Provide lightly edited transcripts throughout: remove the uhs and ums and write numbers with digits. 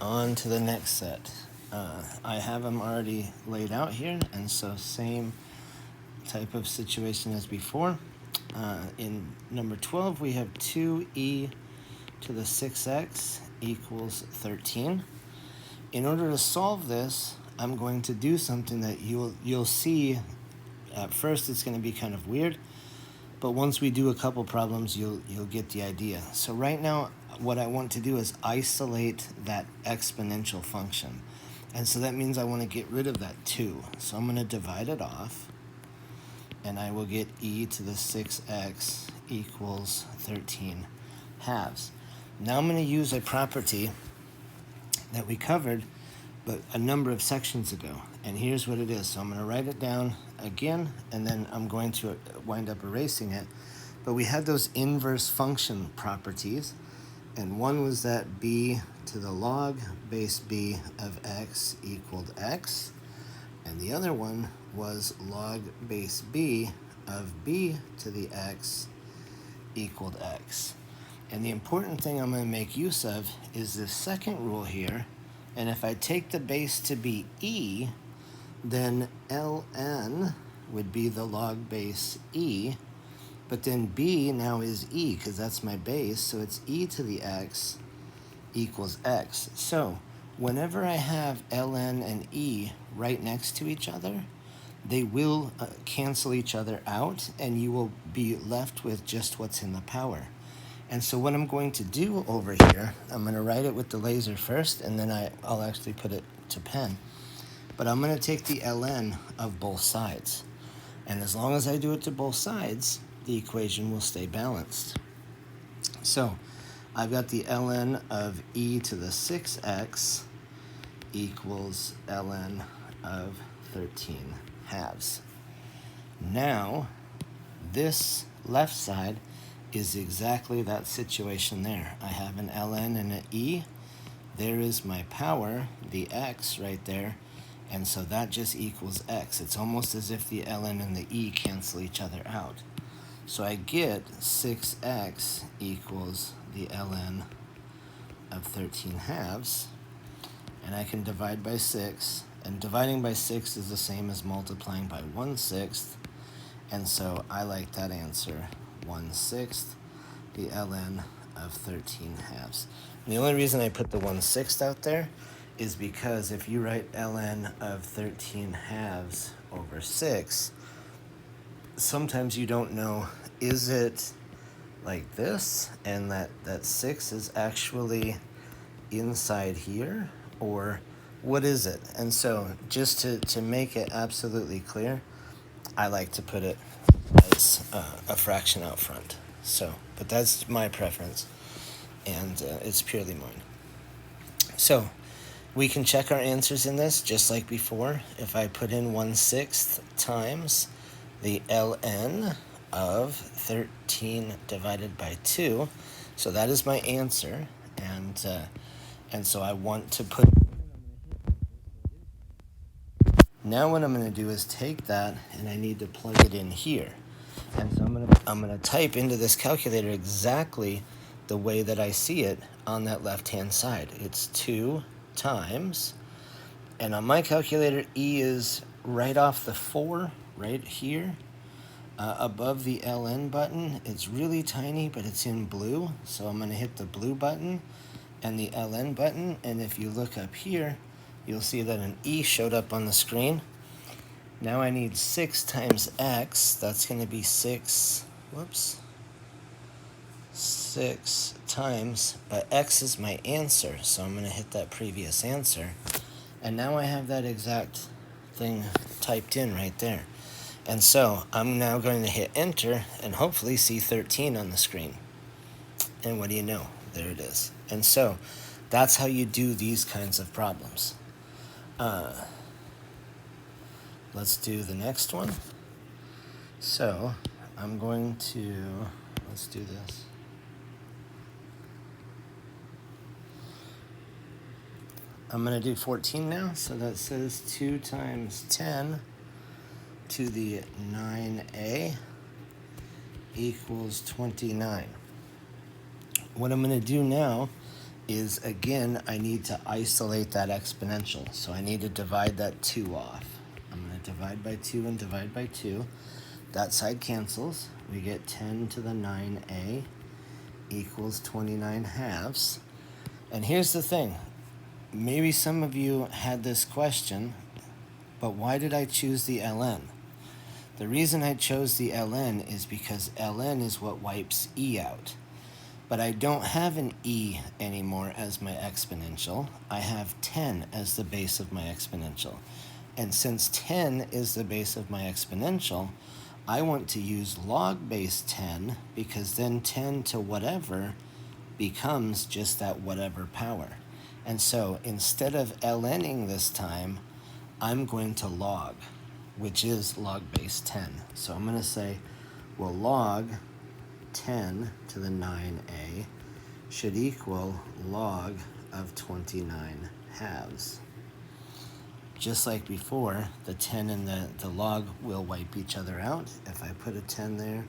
on to the next set. I have them already laid out here, and so same type of situation as before. In number 12, we have 2e to the 6x equals 13. In order to solve this, I'm going to do something that you'll see. At first, it's going to be kind of weird, but once we do a couple problems, you'll get the idea. So right now, what I want to do is isolate that exponential function. And so that means I want to get rid of that 2. So I'm going to divide it off, and I will get e to the 6x equals 13 halves. Now I'm going to use a property that we covered but a number of sections ago, and here's what it is. So I'm going to write it down again, and then I'm going to wind up erasing it. But we had those inverse function properties, and one was that b to the log base b of x equaled x, and the other one was log base b of b to the x equaled x. And the important thing I'm going to make use of is this second rule here. And if I take the base to be e, then ln would be the log base e. But then b now is e, because that's my base. So it's e to the x equals x. So whenever I have ln and e right next to each other, they will cancel each other out, and you will be left with just what's in the power. And so what I'm going to do over here, I'm going to write it with the laser first, and then I'll actually put it to pen. But I'm going to take the ln of both sides. And as long as I do it to both sides, the equation will stay balanced. So I've got the ln of e to the 6x equals ln of 13 halves. Now, this left side is exactly that situation there. I have an ln and an e. There is my power, the x right there, and so that just equals x. It's almost as if the ln and the e cancel each other out. So I get 6x equals the ln of 13 halves, and I can divide by 6, and dividing by 6 is the same as multiplying by 1/6, and so I like that answer, 1/6, the ln of 13 halves. And the only reason I put the 1/6 out there is because if you write ln of 13 halves over 6, sometimes you don't know, is it like this, and that 6 is actually inside here, or what is it? And so just to make it absolutely clear, I like to put it as a fraction out front. So, but that's my preference, and it's purely mine. So we can check our answers in this just like before. If I put in 1/6 times the ln of 13 divided by 2, so that is my answer, and so I want to put. Now what I'm going to do is take that, and I need to plug it in here. And so I'm going to type into this calculator exactly the way that I see it on that left-hand side. It's 2 times, and on my calculator, E is right off the 4, right here, above the LN button. It's really tiny, but it's in blue, so I'm going to hit the blue button and the LN button, and if you look up here, you'll see that an E showed up on the screen. Now I need 6 times x. That's going to be 6 times, but x is my answer, so I'm going to hit that previous answer. And now I have that exact thing typed in right there. And so I'm now going to hit enter and hopefully see 13 on the screen. And what do you know? There it is. And so that's how you do these kinds of problems. Let's do the next one. So I'm going to, let's do this. I'm going to do 14 now. So that says 2 times 10 to the 9a equals 29. What I'm going to do now is, again, I need to isolate that exponential. So I need to divide that 2 off. I'm going to divide by 2 and divide by 2. That side cancels. We get 10 to the 9a equals 29 halves. And here's the thing. Maybe some of you had this question, but why did I choose the ln? The reason I chose the ln is because ln is what wipes e out. But I don't have an e anymore as my exponential. I have 10 as the base of my exponential. And since 10 is the base of my exponential, I want to use log base 10 because then 10 to whatever becomes just that whatever power. And so instead of ln'ing this time, I'm going to log, which is log base 10. So I'm going to say, well, log 10 to the 9a should equal log of 29 halves. Just like before, the 10 and the log will wipe each other out. If I put a 10 there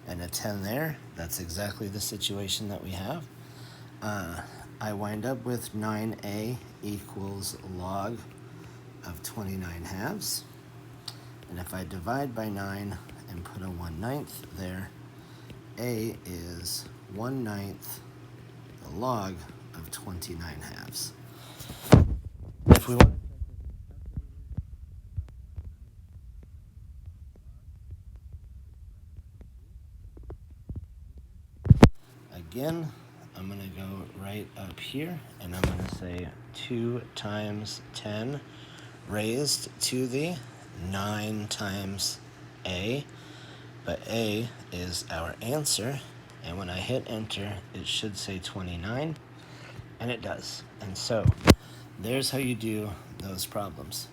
and a 10 there, that's exactly the situation that we have. I wind up with 9a equals log of 29 halves. And if I divide by 9 and put a 1/9 there, a is 1/9 the log of 29 halves. If we want again, I'm going to go right up here, and I'm going to say 2 times 10 raised to the 9 times a, but a is our answer, and when I hit enter, it should say 29, and it does. And so there's how you do those problems.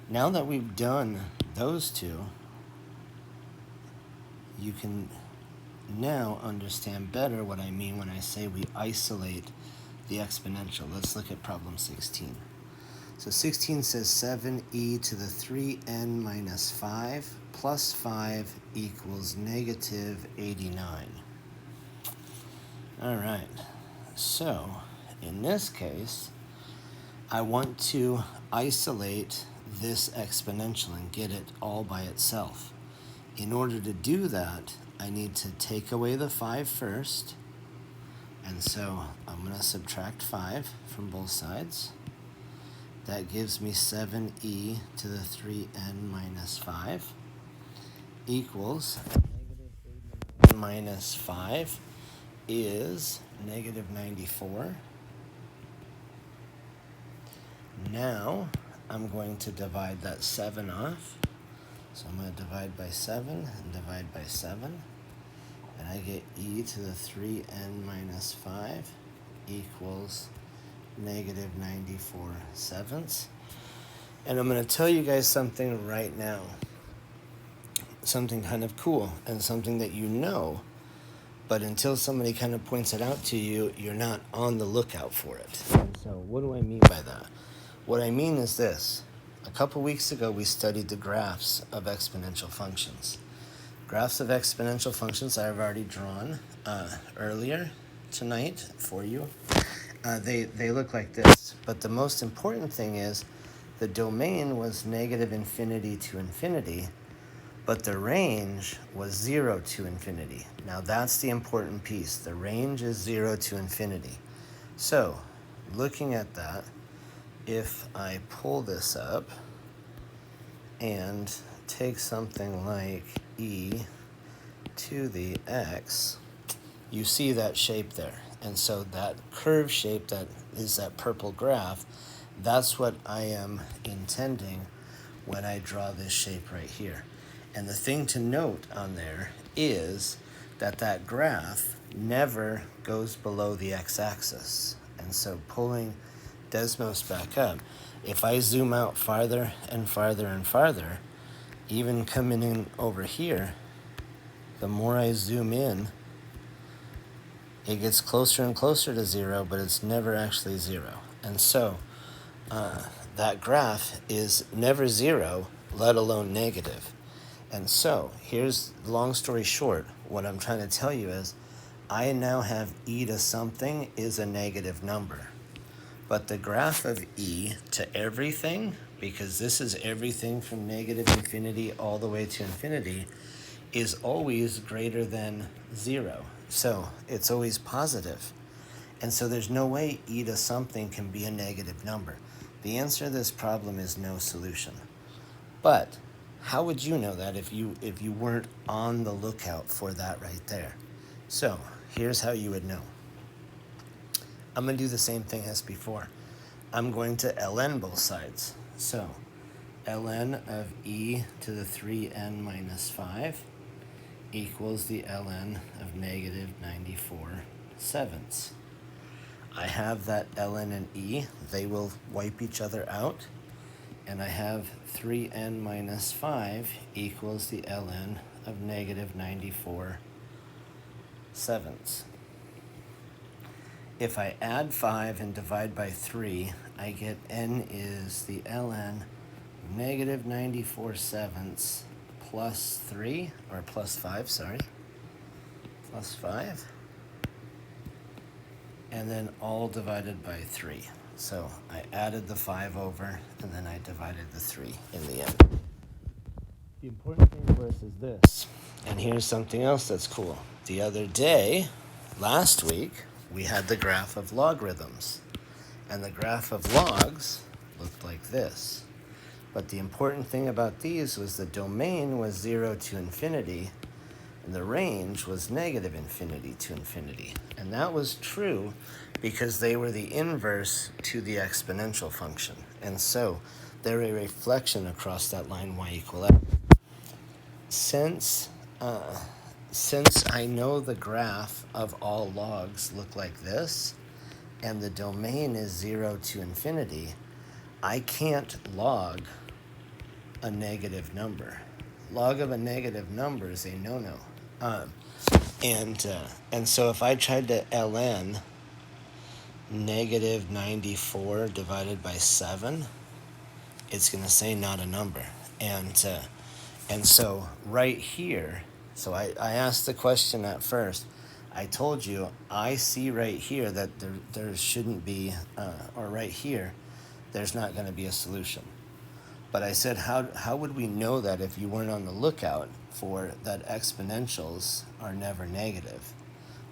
Now that we've done those two, you can now understand better what I mean when I say we isolate the exponential. Let's look at problem 16. So 16 says 7e to the 3n minus 5 plus 5 equals negative 89. All right, so in this case, I want to isolate this exponential and get it all by itself. In order to do that, I need to take away the 5 first, and so I'm going to subtract 5 from both sides. That gives me 7e to the 3n minus 5 equals negative 89 minus 5 is negative 94. Now I'm going to divide that 7 off. So I'm going to divide by 7 and divide by 7. And I get e to the 3n minus 5 equals negative 94 sevenths. And I'm going to tell you guys something right now. Something kind of cool and something that you know, but until somebody kind of points it out to you, you're not on the lookout for it. And so what do I mean by that? What I mean is this. A couple weeks ago, we studied the graphs of exponential functions. Graphs of exponential functions I've already drawn earlier tonight for you. They look like this, but the most important thing is the domain was negative infinity to infinity, but the range was 0 to infinity. Now that's the important piece. The range is 0 to infinity. So, looking at that, if I pull this up and take something like e to the x, you see that shape there. And so that curve shape that is that purple graph, that's what I am intending when I draw this shape right here. And the thing to note on there is that that graph never goes below the x-axis. And so pulling Desmos back up, if I zoom out farther and farther and farther, even coming in over here, the more I zoom in, it gets closer and closer to 0, but it's never actually 0. And so that graph is never 0, let alone negative. And so here's, long story short, what I'm trying to tell you is I now have e to something is a negative number. But the graph of e to everything, because this is everything from negative infinity all the way to infinity, is always greater than 0. So it's always positive. And so there's no way e to something can be a negative number. The answer to this problem is no solution. But how would you know that if you weren't on the lookout for that right there? So here's how you would know. I'm going to do the same thing as before. I'm going to ln both sides. So ln of e to the 3n minus 5 equals the ln of negative 94/7. I have that ln and e. They will wipe each other out. And I have 3n minus 5 equals the ln of negative 94/7. If I add 5 and divide by 3, I get n is the ln of negative 94/7 plus 3, or plus 5, sorry. Plus 5. And then all divided by 3. So I added the 5 over, and then I divided the 3 in the end. The important thing for us is this. And here's something else that's cool. The other day, last week, we had the graph of logarithms. And the graph of logs looked like this. But the important thing about these was the domain was 0 to infinity, and the range was negative infinity to infinity. And that was true because they were the inverse to the exponential function. And so they're a reflection across that line y equal x. Since I know the graph of all logs look like this, and the domain is 0 to infinity, I can't log a negative number. Log of a negative number is a no-no. And so if I tried to ln negative 94 divided by 7, it's going to say not a number. And so right here, so I asked the question at first. I told you I see right here that there shouldn't be, or right here, there's not going to be a solution. But I said, how would we know that if you weren't on the lookout for that exponentials are never negative?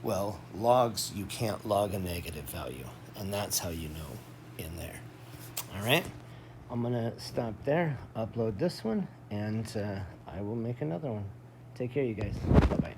Well, logs, you can't log a negative value, and that's how you know in there. All right? I'm going to stop there, upload this one, and I will make another one. Take care, you guys. Bye-bye.